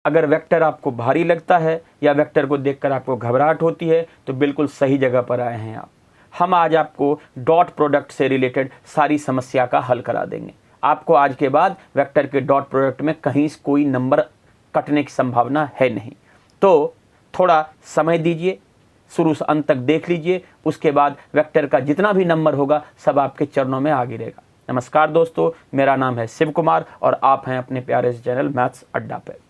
अगर वेक्टर आपको भारी लगता है या वेक्टर को देखकर आपको घबराहट होती है तो बिल्कुल सही जगह पर आए हैं आप। हम आज आपको डॉट प्रोडक्ट से रिलेटेड सारी समस्या का हल करा देंगे। आपको आज के बाद वेक्टर के डॉट प्रोडक्ट में कहीं कोई नंबर कटने की संभावना है नहीं। तो थोड़ा समय दीजिए, शुरू से अंत तक देख लीजिए, उसके बाद वेक्टर का जितना भी नंबर होगा सब आपके चरणों में आ गिरेगा। नमस्कार दोस्तों, मेरा नाम है शिव कुमार और आप हैं अपने प्यारे से चैनल मैथ्स अड्डा पे।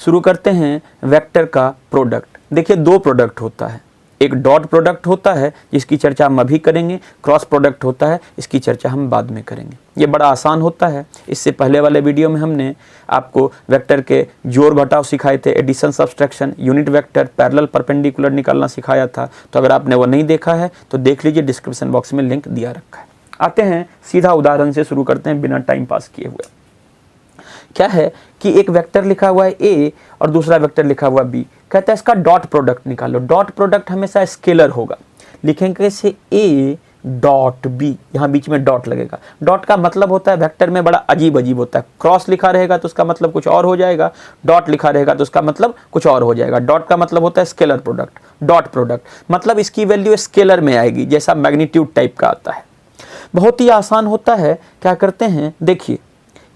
शुरू करते हैं वेक्टर का प्रोडक्ट। देखिए, दो प्रोडक्ट होता है, एक डॉट प्रोडक्ट होता है जिसकी चर्चा हम अभी करेंगे, क्रॉस प्रोडक्ट होता है इसकी चर्चा हम बाद में करेंगे। ये बड़ा आसान होता है। इससे पहले वाले वीडियो में हमने आपको वेक्टर के जोड़ घटाव सिखाए थे, addition subtraction, unit vector, parallel perpendicular निकालना सिखाया था। तो अगर आपने वो नहीं देखा है तो देख लीजिए, डिस्क्रिप्शन बॉक्स में लिंक दिया रखा है। आते हैं सीधा उदाहरण से शुरू करते हैं बिना टाइम पास किए हुए। क्या है कि एक वेक्टर लिखा हुआ है ए और दूसरा वेक्टर लिखा हुआ बी। कहता है इसका डॉट प्रोडक्ट निकालो। डॉट प्रोडक्ट हमेशा स्केलर होगा। लिखेंगे कैसे? ए डॉट बी, यहाँ बीच में डॉट लगेगा। डॉट का मतलब होता है वेक्टर में बड़ा अजीब अजीब होता है। क्रॉस लिखा रहेगा तो उसका मतलब कुछ और हो जाएगा, डॉट लिखा रहेगा तो उसका मतलब कुछ और हो जाएगा। डॉट का मतलब होता है स्केलर प्रोडक्ट। डॉट प्रोडक्ट मतलब इसकी वैल्यू स्केलर में आएगी, जैसा मैग्नीट्यूड टाइप का आता है। बहुत ही आसान होता है। क्या करते हैं, देखिए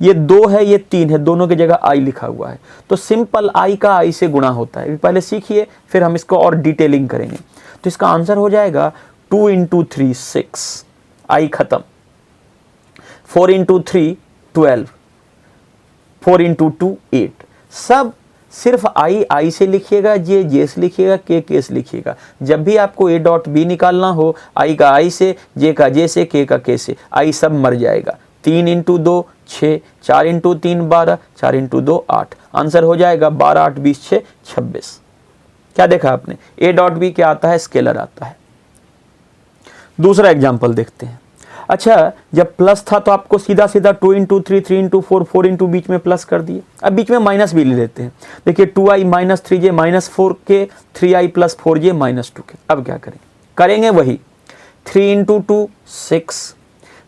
ये 2 है, ये 3 है, दोनों की जगह आई लिखा हुआ है तो सिंपल आई का आई से गुणा होता है। पहले सीखिए, फिर हम इसको और डिटेलिंग करेंगे। तो इसका आंसर हो जाएगा 2 × 3 6, आई खत्म। 4 × 3 12, 4 × 2 8। सब सिर्फ आई से लिखिएगा, जे से लिखिएगा, के से लिखिएगा। जब भी आपको ए डॉट बी निकालना हो, आई का आई से, जे का जे से, के का के से, आई सब मर जाएगा। 3 × 2 6, 4 × 3 12, 4 × 2 8। आंसर हो जाएगा 12 8 20 6 26। क्या देखा आपने? ए डॉट बी क्या आता है? स्केलर आता है। दूसरा एग्जांपल देखते हैं। अच्छा, जब प्लस था तो आपको सीधा सीधा 2 × 3 3 × 4 4 × बीच में प्लस कर दिए। अब बीच में माइनस भी ले लेते हैं। देखिए 2i - 3j - 4k, 3i + 4j - 2k। अब क्या करेंगे वही 3 × 2 6,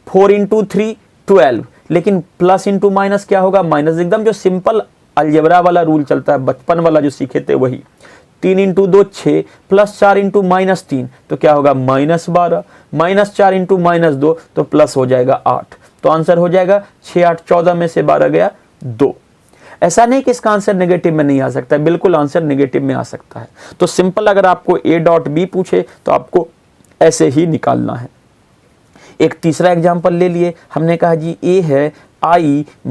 4 × 3 12, लेकिन प्लस इंटू माइनस क्या होगा? माइनस। एकदम जो सिंपल अलजेब्रा वाला रूल चलता है, बचपन वाला जो सीखे थे वही। 3 × 2 6, प्लस 4 × -3 तो क्या होगा? -12, -4 × -2 तो प्लस हो जाएगा 8। तो आंसर हो जाएगा 6 8 14 में से 12 गया 2। ऐसा नहीं कि इसका आंसर नेगेटिव में नहीं आ सकता है, बिल्कुल आंसर नेगेटिव में आ सकता है। तो सिंपल अगर आपको ए डॉट बी पूछे तो आपको ऐसे ही निकालना है। एक तीसरा एग्जाम्पल ले लिए। हमने कहा जी ए है i -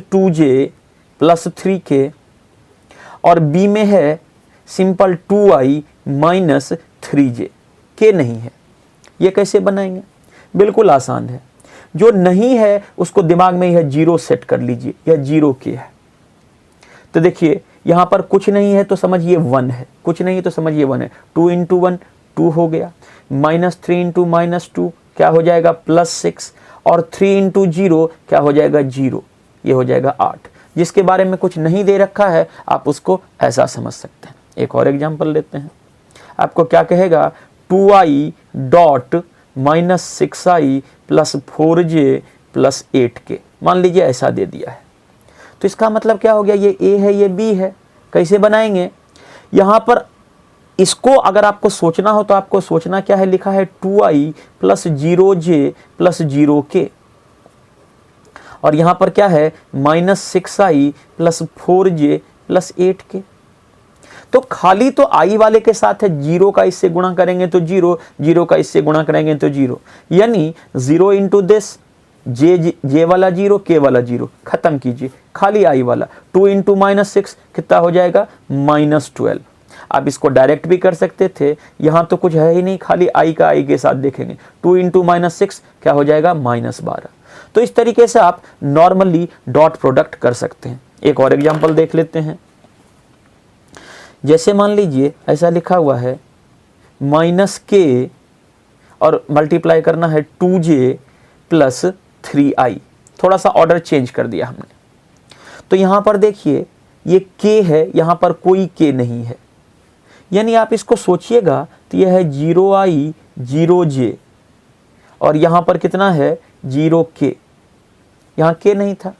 2j + 3k और b में है सिंपल 2i - 3j, के नहीं है। ये कैसे बनाएंगे? बिल्कुल आसान है। जो नहीं है उसको दिमाग में यह 0 सेट कर लीजिए, यह 0 के है। तो देखिए यहाँ पर कुछ नहीं है तो समझिए 1 है, कुछ नहीं है तो समझिए 1 है। 2 × 1 2 हो गया, -3 × -2 क्या हो जाएगा? +6, और 3 × 0 क्या हो जाएगा? 0। ये हो जाएगा 8। जिसके बारे में कुछ नहीं दे रखा है आप उसको ऐसा समझ सकते हैं। एक और एग्जांपल लेते हैं। आपको क्या कहेगा? 2i dot -6i + 4j + 8k, मान लीजिए ऐसा दे दिया है। तो इसका मतलब क्या हो गया? ये a है, ये b है। कैसे बनाएंगे? यहाँ पर इसको अगर आपको सोचना हो तो आपको सोचना क्या है? लिखा है 2i + 0j + 0k, और यहां पर क्या है? -6i + 4j + 8k। तो खाली तो i वाले के साथ है, 0 का इससे गुणा करेंगे तो 0, 0 का इससे गुणा करेंगे तो 0, यानी 0 × दिस, जे वाला 0, के वाला 0, खत्म कीजिए। खाली i वाला 2 × -6 कितना हो जाएगा? -12। आप इसको डायरेक्ट भी कर सकते थे, यहाँ तो कुछ है ही नहीं, खाली i का i के साथ देखेंगे। 2 × -6 क्या हो जाएगा? -12। तो इस तरीके से आप नॉर्मली डॉट प्रोडक्ट कर सकते हैं। एक और एग्जांपल देख लेते हैं। जैसे मान लीजिए ऐसा लिखा हुआ है -k और मल्टीप्लाई करना है 2j + 3i। थोड़ा सा ऑर्डर चेंज कर दिया हमने। तो यहाँ पर देखिए ये k है, यहाँ पर कोई k नहीं है, यानी आप इसको सोचिएगा तो यह है 0i 0j और यहाँ पर कितना है? 0k। यहाँ k नहीं था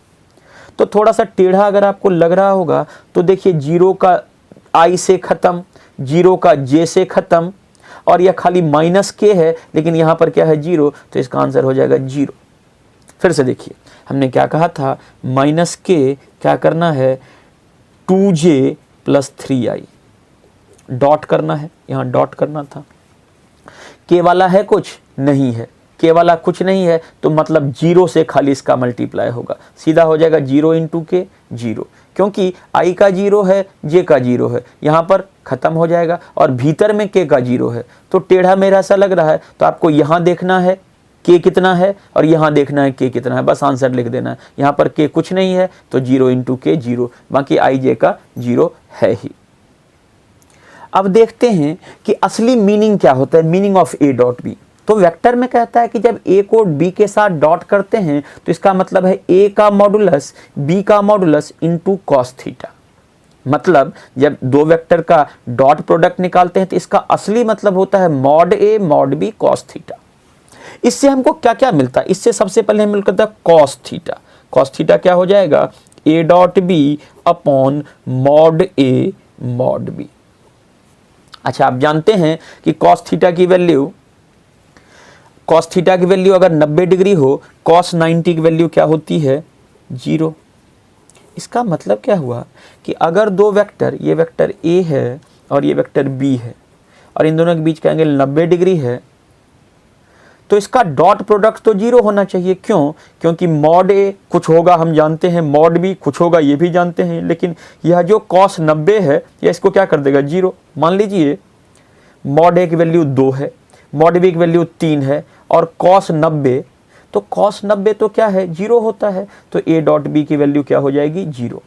तो थोड़ा सा टेढ़ा अगर आपको लग रहा होगा तो देखिए 0 का I से ख़त्म, 0 का J से ख़त्म, और यह खाली माइनस के है लेकिन यहाँ पर क्या है 0, तो इसका आंसर हो जाएगा 0। फिर से देखिए हमने क्या कहा था, माइनस के क्या करना है 2J प्लस 3I, डॉट करना है, यहाँ डॉट करना था। के वाला है कुछ नहीं है, के वाला कुछ नहीं है तो मतलब 0 से खाली इसका मल्टीप्लाई होगा, सीधा हो जाएगा 0 इंटू के 0, क्योंकि I का 0 है, J का 0 है, यहाँ पर ख़त्म हो जाएगा और भीतर में K का 0 है। तो टेढ़ा मेरा सा लग रहा है तो आपको यहाँ देखना है K कितना है और यहाँ देखना है K कितना है, बस आंसर लिख देना है। यहाँ पर K कुछ नहीं है तो 0 इंटू के 0, बाकी I J का 0 है ही। अब देखते हैं कि असली मीनिंग क्या होता है, meaning of A dot B। तो वेक्टर में कहता है कि जब A को B के साथ डॉट करते हैं तो इसका मतलब है A का मॉडुलस B का मॉडुलस इंटू कॉस थीटा। मतलब जब दो वेक्टर का डॉट प्रोडक्ट निकालते हैं तो इसका असली मतलब होता है mod A mod B cos theta. इससे हमको क्या क्या मिलता है, इससे सबसे पहले हमें मिलता है कॉस थीटा। कॉस थीटा क्या हो जाएगा, A dot B upon mod A mod B। अच्छा, आप जानते हैं कि कॉस थीटा की वैल्यू अगर 90 डिग्री हो, कॉस 90 की वैल्यू क्या होती है 0। इसका मतलब क्या हुआ कि अगर दो वेक्टर, ये वेक्टर A है और ये वेक्टर B है और इन दोनों के बीच का एंगल 90 डिग्री है तो इसका डॉट प्रोडक्ट तो 0 होना चाहिए। क्यों? क्योंकि मॉड A कुछ होगा हम जानते हैं, मॉड B कुछ होगा ये भी जानते हैं, लेकिन यह जो कॉस 90 है यह इसको क्या कर देगा 0। मान लीजिए मॉड A की वैल्यू 2 है, मॉड B की वैल्यू 3 है और कॉस 90, तो कॉस 90 तो क्या है 0 होता है, तो A डॉट B की वैल्यू क्या हो जाएगी 0।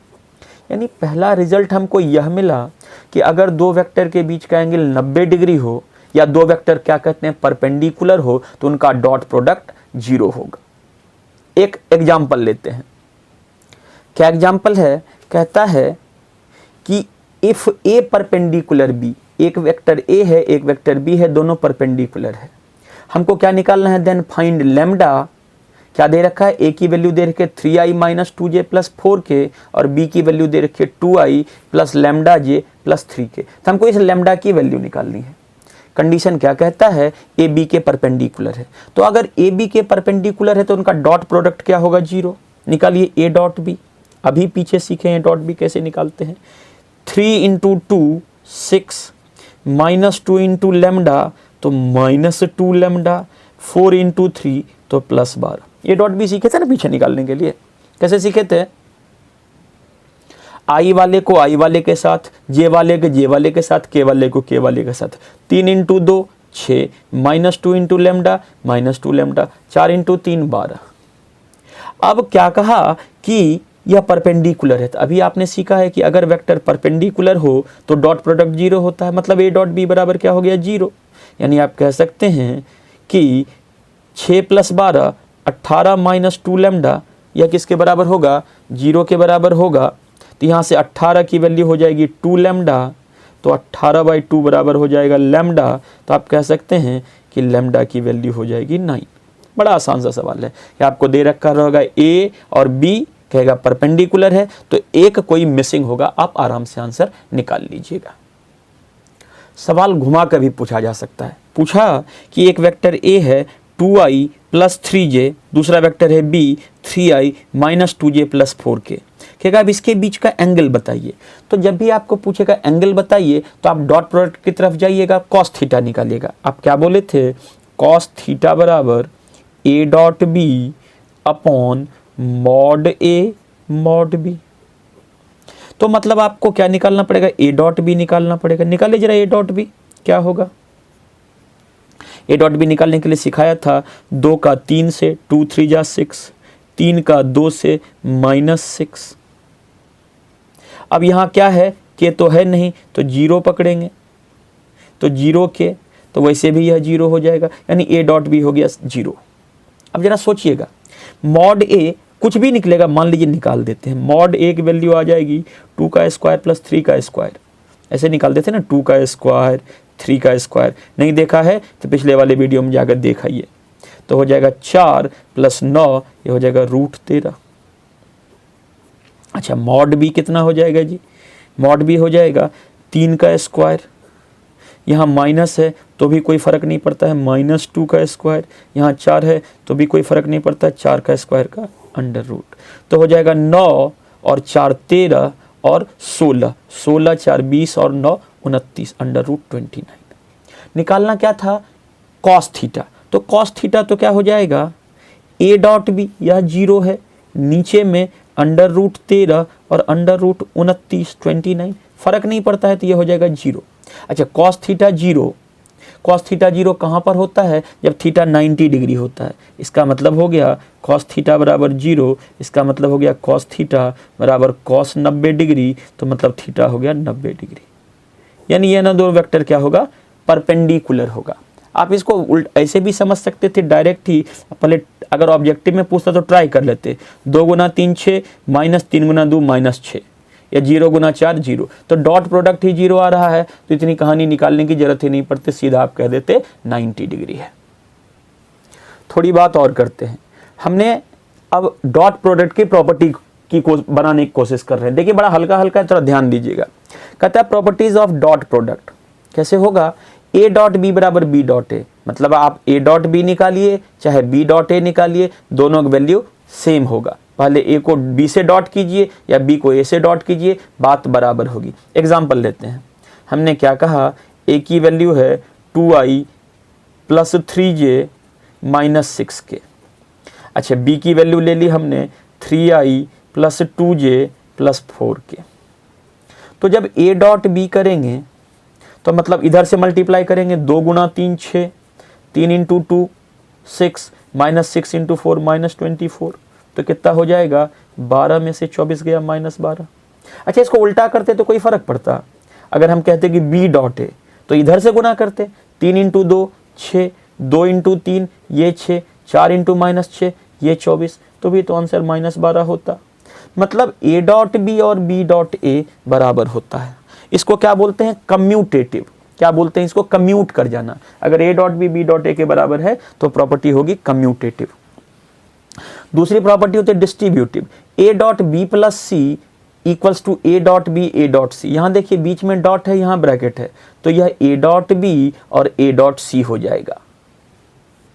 यानी पहला रिजल्ट हमको यह मिला कि अगर दो वेक्टर के बीच का एंगल 90 डिग्री हो या दो वेक्टर क्या कहते हैं परपेंडिकुलर हो तो उनका डॉट प्रोडक्ट 0 होगा। एक एग्जाम्पल लेते हैं। क्या एग्जाम्पल है, कहता है कि इफ A परपेंडिकुलर B, एक वेक्टर A है एक वेक्टर B है, दोनों परपेंडिकुलर है। हमको क्या निकालना है, देन फाइंड लैम्डा। क्या दे रखा है, A की वैल्यू दे रखी है 3i minus 2j plus 4k और B की वैल्यू दे रखी है 2i plus lambda j plus 3k। तो हमको इस लैम्डा की वैल्यू निकालनी है। कंडीशन क्या कहता है, ए बी के परपेंडिकुलर है, तो अगर ए बी के परपेंडिकुलर है तो उनका डॉट प्रोडक्ट क्या होगा 0। निकालिए ए डॉट बी। अभी पीछे सीखे हैं डॉट बी कैसे निकालते हैं। 3 इंटू 2 6 माइनस 2 इंटू लेमडा तो माइनस 2 लेमडा, 4 इंटू 3 तो प्लस 12। ये डॉट बी सीखे थे ना पीछे निकालने के लिए। कैसे सीखे थे, आई वाले को आई वाले के साथ, जे वाले के जे वाले के साथ, के वाले को के वाले के साथ। 3 into 2 6 minus 2 into lambda minus 2 lambda, 4 into 3 12। अब क्या कहा कि यह परपेंडिकुलर है, तो अभी आपने सीखा है कि अगर वेक्टर परपेंडिकुलर हो तो डॉट प्रोडक्ट 0 होता है, मतलब ए डॉट बी बराबर क्या हो गया 0। यानी आप कह सकते हैं कि 6 प्लस 12 18 माइनस 2 लेमडा, यह किसके बराबर होगा 0 के बराबर होगा। तो यहाँ से 18 की वैल्यू हो जाएगी 2 लेमडा, तो 18/2 बराबर हो जाएगा लेमडा। तो आप कह सकते हैं कि लेमडा की वैल्यू हो जाएगी 9। बड़ा आसान सा सवाल है, ये आपको दे रखा रहेगा ए और बी, कहेगा परपेंडिकुलर है तो एक कोई मिसिंग होगा, आप आराम से आंसर निकाल लीजिएगा। सवाल घुमा कर भी पूछा जा सकता है। पूछा कि एक वेक्टर ए है 2i प्लस 3j, दूसरा वेक्टर है b 3i minus 2j plus 4k। कहेगा अब इसके बीच का एंगल बताइए। तो जब भी आपको पूछेगा एंगल बताइए तो आप डॉट प्रोडक्ट की तरफ जाइएगा, कॉस थीटा निकालिएगा। आप क्या बोले थे, कॉस थीटा बराबर a dot B upon mod a mod b. तो मतलब आपको क्या निकालना पड़ेगा, ए डॉट बी निकालना पड़ेगा। निकालिए जरा ए डॉट बी क्या होगा। ए डॉट बी निकालने के लिए सिखाया था 2 का 3 से 2 3 जा 6, 3 का 2 से -6। अब यहाँ क्या है, के तो है नहीं तो 0 पकड़ेंगे, तो 0 के तो वैसे भी यह 0 हो जाएगा, यानी ए डॉट बी हो गया 0। अब जरा सोचिएगा, मॉड ए कुछ भी निकलेगा, मान लीजिए निकाल देते हैं। मॉड ए की वैल्यू आ जाएगी 2 का स्क्वायर प्लस 3 का स्क्वायर, ऐसे निकाल देते हैं ना, 2 का स्क्वायर 3 का स्क्वायर। नहीं देखा है तो पिछले वाले वीडियो में जाकर दिखाइए। तो हो जाएगा 4 प्लस 9, ये हो जाएगा √13। अच्छा मॉड बी कितना हो जाएगा जी, मॉड बी हो जाएगा 3 का स्क्वायर, यहाँ माइनस है तो भी कोई फ़र्क नहीं पड़ता है, -2 का स्क्वायर, यहाँ 4 है तो भी कोई फ़र्क नहीं पड़ता है, 4 का स्क्वायर का अंडर रूट। तो हो जाएगा 9 और 4 13 और 16, 16 4 20 और 9 29 अंडर रूट 29। निकालना क्या था, कॉस थीटा। तो कॉस थीटा तो क्या हो जाएगा, ए डॉट बी, यह 0 है, नीचे में अंडर रूट 13 और अंडर रूट 29 29, फर्क नहीं पड़ता है तो यह हो जाएगा 0। अच्छा कॉस थीटा 0, कॉस थीटा 0 कहाँ पर होता है, जब थीटा 90 डिग्री होता है। इसका मतलब हो गया कॉस थीटा बराबर 0, इसका मतलब हो गया कॉस थीटा बराबर कॉस 90 डिग्री, तो मतलब थीटा हो गया 90 डिग्री। यानी ये ना दो वेक्टर क्या होगा, परपेंडिकुलर होगा। आप इसको उल्ट ऐसे भी समझ सकते थे डायरेक्ट ही, पहले अगर ऑब्जेक्टिव में पूछता तो ट्राई कर लेते, 2 गुना 3 6 माइनस 3 गुना 2 -6, या 0 गुना 4 0, तो डॉट प्रोडक्ट ही 0 आ रहा है, तो इतनी कहानी निकालने की जरूरत ही नहीं पड़ती, सीधा आप कह देते 90 डिग्री है। थोड़ी बात और करते हैं, हमने अब डॉट प्रोडक्ट की प्रॉपर्टी की बनाने की कोशिश कर रहे हैं। देखिए बड़ा हल्का हल्का, थोड़ा ध्यान दीजिएगा। कहता है प्रॉपर्टीज ऑफ डॉट प्रोडक्ट कैसे होगा, ए डॉट बी बराबर बी डॉट ए, मतलब आप ए डॉट बी निकालिए चाहे बी डॉट ए निकालिए, दोनों की वैल्यू सेम होगा। पहले ए को बी से डॉट कीजिए या बी को ए से डॉट कीजिए, बात बराबर होगी। एग्जाम्पल लेते हैं, हमने क्या कहा, ए की वैल्यू है 2i plus 3j minus 6k। अच्छा बी की वैल्यू ले ली हमने 3i plus 2j plus 4k। तो जब ए डॉट बी करेंगे तो मतलब इधर से मल्टीप्लाई करेंगे, 2 गुना 3 6, 3 इंटू 2 6, माइनस 6 इंटू 4 -24, तो कितना हो जाएगा, 12 में से 24 गया -12। अच्छा इसको उल्टा करते तो कोई फर्क पड़ता, अगर हम कहते कि बी डॉट है तो इधर से गुना करते, 3 इंटू 2 6, 2 इंटू 3 ये 6, 4 इंटू -6 ये 24, तो भी तो आंसर -12 होता। मतलब ए डॉट बी और बी डॉट ए बराबर होता है। इसको क्या बोलते हैं, कम्यूटेटिव। क्या बोलते हैं इसको, कम्यूट कर जाना। अगर a dot b dot a के बराबर है तो प्रॉपर्टी होगी कम्यूटेटिव। दूसरी प्रॉपर्टी होती है distributive. A dot b plus c equals to a dot b a dot c. यहां देखिए बीच में डॉट है, यहां ब्रैकेट है, तो यह ए डॉट बी और ए डॉट सी हो जाएगा,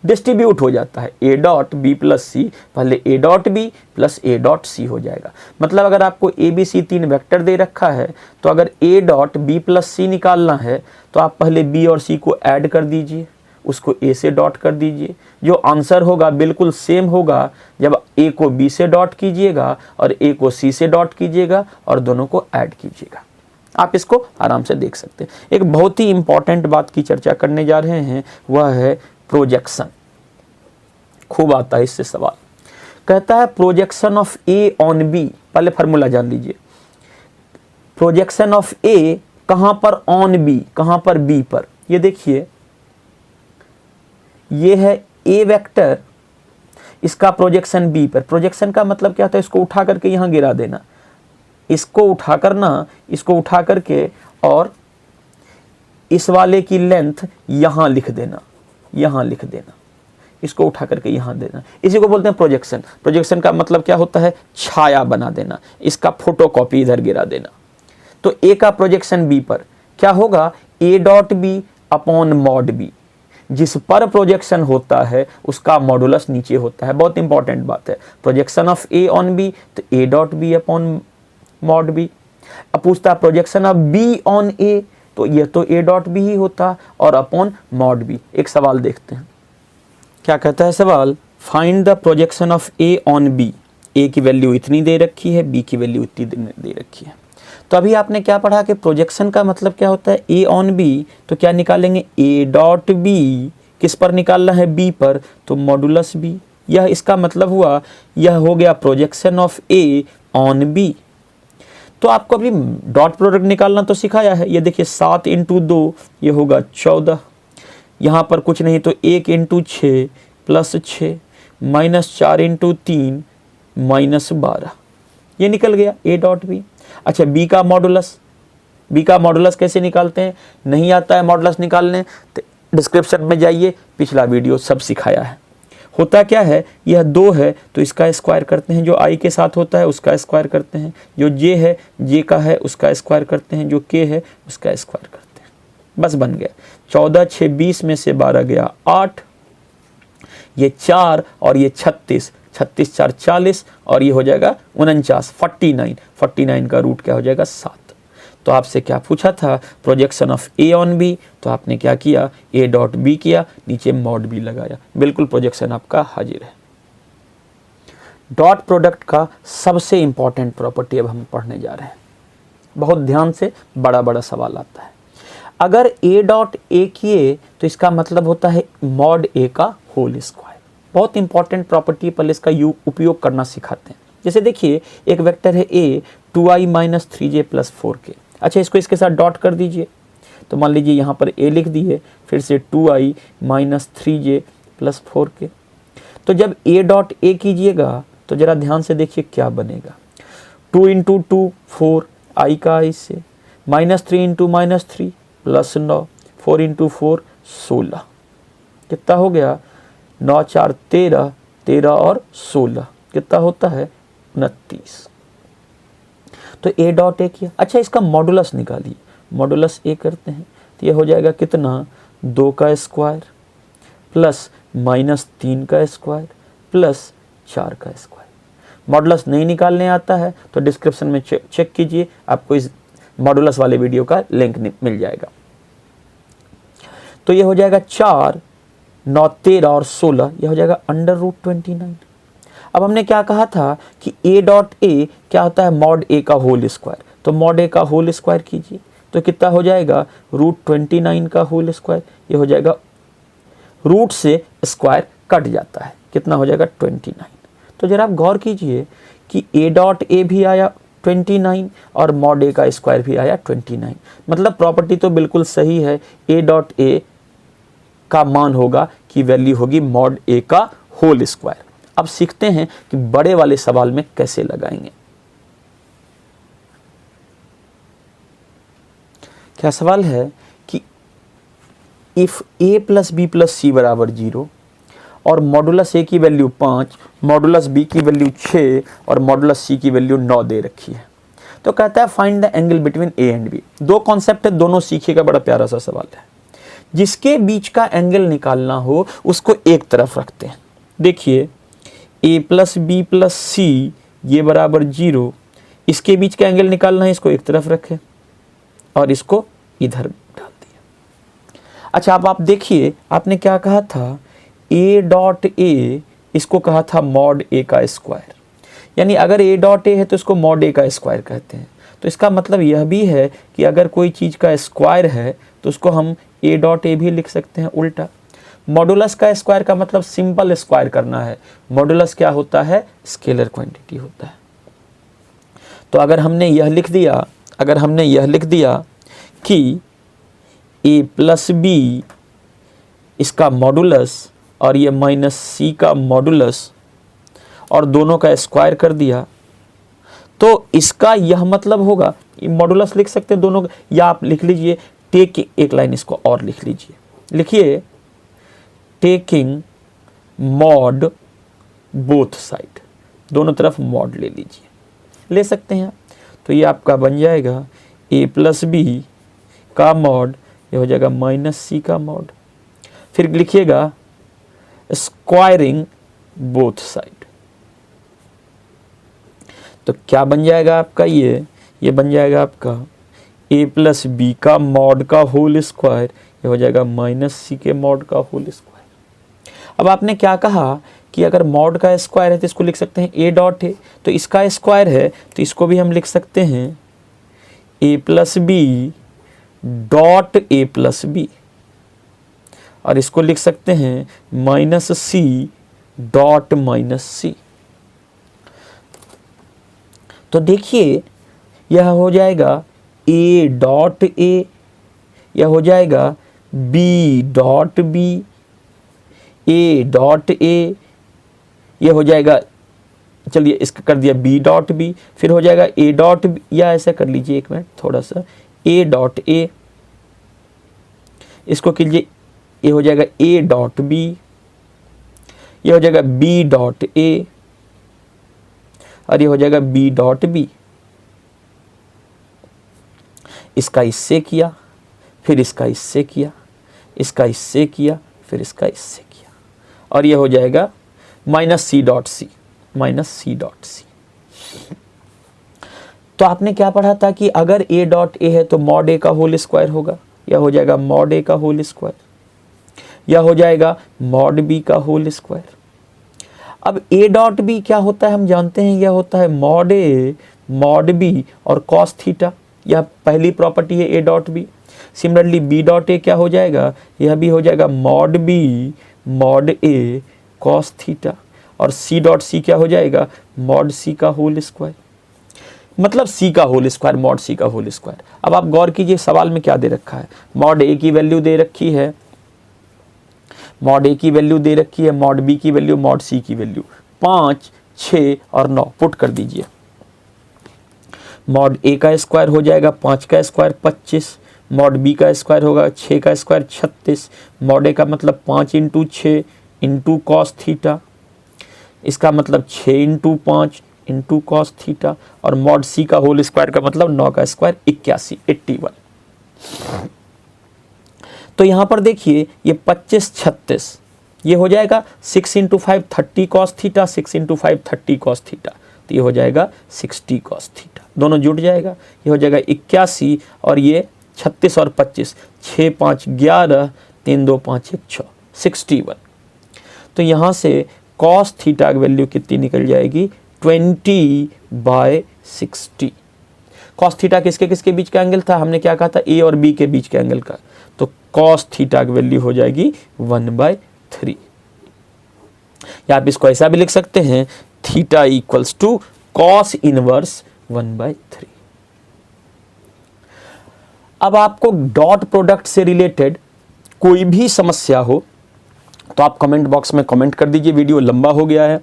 डिस्ट्रीब्यूट हो जाता है। A dot b plus c, पहले a dot b plus a dot c हो जाएगा। मतलब अगर आपको ए बी सी 3 वेक्टर दे रखा है, तो अगर ए डॉट बी प्लस सी निकालना है तो आप पहले बी और सी को ऐड कर दीजिए, उसको ए से डॉट कर दीजिए। जो आंसर होगा बिल्कुल सेम होगा जब ए को बी से डॉट कीजिएगा और ए को सी से डॉट कीजिएगा और दोनों को ऐड कीजिएगा। आप इसको आराम से देख सकते हैं। एक बहुत ही इंपॉर्टेंट बात की चर्चा करने जा रहे हैं, वह है प्रोजेक्शन। खूब आता है इससे सवाल। कहता है projection of A on b, पहले फार्मूला जान लीजिए। प्रोजेक्शन ऑफ ए कहां पर, ऑन बी, कहां पर, बी पर। ये देखिए ये है ए वेक्टर, इसका प्रोजेक्शन बी पर। प्रोजेक्शन का मतलब क्या होता है, इसको उठा करके यहां गिरा देना, इसको उठा करना, इसको उठा करके और इस वाले की लेंथ यहां लिख देना, यहां लिख देना, इसको उठा करके यहां देना। इसी को बोलते हैं प्रोजेक्शन। प्रोजेक्शन का मतलब क्या होता है, छाया बना देना, इसका फोटोकॉपी इधर गिरा देना। तो ए का प्रोजेक्शन बी पर क्या होगा, a dot B upon mod b. जिस पर प्रोजेक्शन होता है उसका मॉडुलस नीचे होता है। बहुत इंपॉर्टेंट बात है। Projection of A on B तो A dot B upon mod B. अब पूछता है projection of B on A, तो ये तो ए डॉट बी ही होता और अपॉन मॉड बी। एक सवाल देखते हैं, क्या कहता है सवाल, find the projection of A on B. A की वैल्यू इतनी दे रखी है, बी की वैल्यू इतनी दे रखी है। तो अभी आपने क्या पढ़ा कि प्रोजेक्शन का मतलब क्या होता है, ए ऑन बी। तो क्या निकालेंगे, ए डॉट बी किस पर निकालना है, बी पर, तो मॉडुलस बी। यह इसका मतलब हुआ, यह हो गया projection of A on B. तो आपको अभी डॉट प्रोडक्ट निकालना तो सिखाया है। ये देखिए 7 इंटू 2 ये होगा 14, यहाँ पर कुछ नहीं तो 1 into 6 plus 6 minus 4 into 3 minus 12, ये निकल गया ए डॉट बी। अच्छा बी का मॉडुलस, बी का मॉडुलस कैसे निकालते हैं, नहीं आता है मॉडुलस निकालने तो डिस्क्रिप्शन में जाइए, पिछला वीडियो सब सिखाया है। होता क्या है, यह 2 है तो इसका स्क्वायर करते हैं, जो i के साथ होता है उसका स्क्वायर करते हैं, जो j है j का है उसका स्क्वायर करते हैं, जो k है उसका स्क्वायर करते हैं, बस बन गया। 14 6 20 में से 12 गया 8, ये 4 और ये 36, 36 4 40 और ये हो जाएगा 49 49 का रूट क्या हो जाएगा 7। तो आपसे क्या पूछा था, projection of A on B, तो आपने क्या किया, ए डॉट बी किया, नीचे मॉड बी लगाया, बिल्कुल प्रोजेक्शन आपका हाजिर है। डॉट प्रोडक्ट का सबसे इंपॉर्टेंट प्रॉपर्टी अब हम पढ़ने जा रहे हैं, बहुत ध्यान से, बड़ा बड़ा सवाल आता है। अगर ए डॉट ए किए तो इसका मतलब होता है मॉड ए का होल स्क्वायर। बहुत इंपॉर्टेंट प्रॉपर्टी, पहले इसका उपयोग करना सिखाते हैं। जैसे देखिए एक वेक्टर है ए 2i minus 3j plus 4k, अच्छा इसको इसके साथ डॉट कर दीजिए, तो मान लीजिए यहाँ पर a लिख दिए, फिर से 2i minus 3j plus 4k। तो जब a डॉट a कीजिएगा तो जरा ध्यान से देखिए क्या बनेगा, 2 इंटू 2 4, i का i से, minus 3 into minus 3 plus 9, 4 into 4 16, कितना हो गया 9 4 13, 13 और 16 कितना होता है 29। तो a डॉट ए किया, अच्छा इसका मॉडुलस निकालिए, मॉडुलस ए करते हैं तो ये हो जाएगा कितना 2 का स्क्वायर प्लस माइनस 3 का स्क्वायर प्लस 4 का स्क्वायर। मॉडुलस नहीं निकालने आता है तो डिस्क्रिप्शन में चेक कीजिए, आपको इस मॉडुलस वाले वीडियो का लिंक मिल जाएगा। तो ये हो जाएगा 4 9 13 और 16, ये हो जाएगा अंडर रूट 29। अब हमने क्या कहा था कि a डॉट ए क्या होता है, मॉड a का होल स्क्वायर, तो मॉड a का होल स्क्वायर कीजिए तो कितना हो जाएगा रूट 29 का होल स्क्वायर, ये हो जाएगा, रूट से स्क्वायर कट जाता है, कितना हो जाएगा 29। तो जरा आप गौर कीजिए कि a डॉट ए भी आया 29 और मॉड a का स्क्वायर भी आया 29, मतलब प्रॉपर्टी तो बिल्कुल सही है, a डॉट ए का मान होगा कि वैल्यू होगी मॉड a का होल स्क्वायर। अब सीखते हैं कि बड़े वाले सवाल में कैसे लगाएंगे। क्या सवाल है कि if a plus B plus C बराबर 0 और मॉडुलस a की वैल्यू 5, मॉडुलस b की वैल्यू 6 और मॉडुलस c की वैल्यू 9 दे रखी है, तो कहता है find the angle between a and b। दो कॉन्सेप्ट है, दोनों सीखिएगा, बड़ा प्यारा सा सवाल है। जिसके बीच का एंगल निकालना हो उसको एक तरफ रखते हैं, देखिए a प्लस बी प्लस सी ये बराबर 0, इसके बीच का एंगल निकालना है, इसको एक तरफ रखें और इसको इधर डाल दिया। अच्छा अब आप देखिए, आपने क्या कहा था, a डॉट a, इसको कहा था मॉड a का स्क्वायर, यानी अगर a डॉट a है तो इसको मॉड a का स्क्वायर कहते हैं। तो इसका मतलब यह भी है कि अगर कोई चीज़ का स्क्वायर है तो उसको हम a डॉट a भी लिख सकते हैं उल्टा। मॉडुलस का स्क्वायर का मतलब सिंपल स्क्वायर करना है, मॉडुलस क्या होता है, स्केलर क्वांटिटी होता है। तो अगर हमने यह लिख दिया कि a प्लस बी इसका मॉडुलस और ये माइनस सी का मॉडुलस और दोनों का स्क्वायर कर दिया, तो इसका यह मतलब होगा, मॉडुलस लिख सकते हैं दोनों का, या आप लिख लीजिए टेक, एक लाइन इसको और लिख लीजिए, लिखिए टेकिंग मॉड बोथ साइड, दोनों तरफ मॉड ले लीजिए, ले सकते हैं। तो ये आपका बन जाएगा a प्लस बी का मॉड, ये हो जाएगा माइनस सी का मॉड, फिर लिखिएगा स्क्वायरिंग बोथ साइड। तो क्या बन जाएगा आपका, ये बन जाएगा आपका a प्लस बी का मॉड का होल स्क्वायर, ये हो जाएगा माइनस सी के मॉड का होल स्क्वायर। अब आपने क्या कहा कि अगर मॉड का स्क्वायर है तो इसको लिख सकते हैं a डॉट ए, तो इसका स्क्वायर है तो इसको भी हम लिख सकते हैं a plus b dot a plus b, और इसको लिख सकते हैं minus c dot minus c. तो देखिए यह हो जाएगा a डॉट ए, यह हो जाएगा b dot b, a dot a, ये हो जाएगा, चलिए इसका कर दिया b डॉट बी, फिर हो जाएगा a डॉट बी, या ऐसा कर लीजिए एक मिनट थोड़ा सा, a डॉट ए, इसको कीजिए, ये हो जाएगा a डॉट बी, ये हो जाएगा बी डॉट ए और ये हो जाएगा बी डॉट बी। इसका इससे किया, फिर इसका इससे किया, इसका इससे किया, फिर इसका इससे किया, और ये हो जाएगा minus c dot c, minus c dot c. तो आपने क्या पढ़ा था कि अगर ए डॉट ए है तो मॉड ए का होल स्क्वायर होगा, या हो जाएगा मॉड ए का होल स्क्वायर, या हो जाएगा मॉड बी का होल स्क्वायर। अब ए डॉट बी क्या होता है हम जानते हैं, यह होता है मॉड ए मॉड बी और कॉस थीटा, यह पहली प्रॉपर्टी है a dot b. Similarly b dot a क्या हो जाएगा, यह भी हो जाएगा mod b mod a cos theta, और सी डॉट सी क्या हो जाएगा, मॉड सी का होल स्क्वायर, मतलब सी का होल स्क्वायर मॉड सी का होल स्क्वायर। अब आप गौर कीजिए सवाल में क्या दे रखा है, मॉड ए की वैल्यू दे रखी है, मॉड ए की वैल्यू दे रखी है, मॉड बी की वैल्यू, मॉड सी की वैल्यू 5, 6 और 9 पुट कर दीजिए। मॉड ए का स्क्वायर हो जाएगा 5 का स्क्वायर 25, मॉड बी का स्क्वायर होगा 6 का स्क्वायर 36, मॉड ए का मतलब 5 इंटू 6 इंटू कॉस थीटा, इसका मतलब 6 इंटू 5 इंटू कॉस थीटा, और मॉड सी का होल स्क्वायर का मतलब 9 का स्क्वायर 81, 81। तो यहां पर देखिए ये 25, 36, ये हो जाएगा 6 into 5 30 cos theta, 6 into 5 30 cos theta, तो ये हो जाएगा 60 कॉस थीटा, दोनों जुट जाएगा, ये हो जाएगा 81 और ये 36 और 25, 6 5 11, 3 2 5 1 6, 61। तो यहाँ से कॉस थीटा की वैल्यू कितनी निकल जाएगी, 20/60। कॉस थीटा किसके किसके बीच का एंगल था, हमने क्या कहा था, ए और बी के बीच के एंगल का, तो कॉस थीटा की वैल्यू हो जाएगी 1/3। या आप इसको ऐसा भी लिख सकते हैं, theta equals to cos inverse 1/3। अब आपको डॉट प्रोडक्ट से रिलेटेड कोई भी समस्या हो तो आप कमेंट बॉक्स में कमेंट कर दीजिए, वीडियो लंबा हो गया है।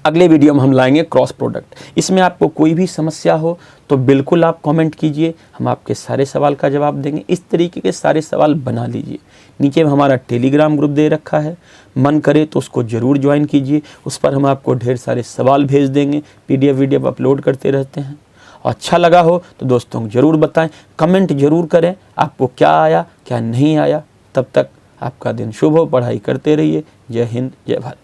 अगले वीडियो में हम लाएंगे क्रॉस प्रोडक्ट। इसमें आपको कोई भी समस्या हो तो बिल्कुल आप कमेंट कीजिए, हम आपके सारे सवाल का जवाब देंगे। इस तरीके के सारे सवाल बना लीजिए। नीचे में हमारा टेलीग्राम ग्रुप दे रखा है, मन करे तो उसको ज़रूर ज्वाइन कीजिए। उस पर हम आपको ढेर सारे सवाल भेज देंगे, PDF वीडियो अपलोड करते रहते हैं। और अच्छा लगा हो तो दोस्तों को ज़रूर बताएं, कमेंट ज़रूर करें आपको क्या आया क्या नहीं आया। तब तक आपका दिन शुभ हो, पढ़ाई करते रहिए। जय हिंद, जय भारत।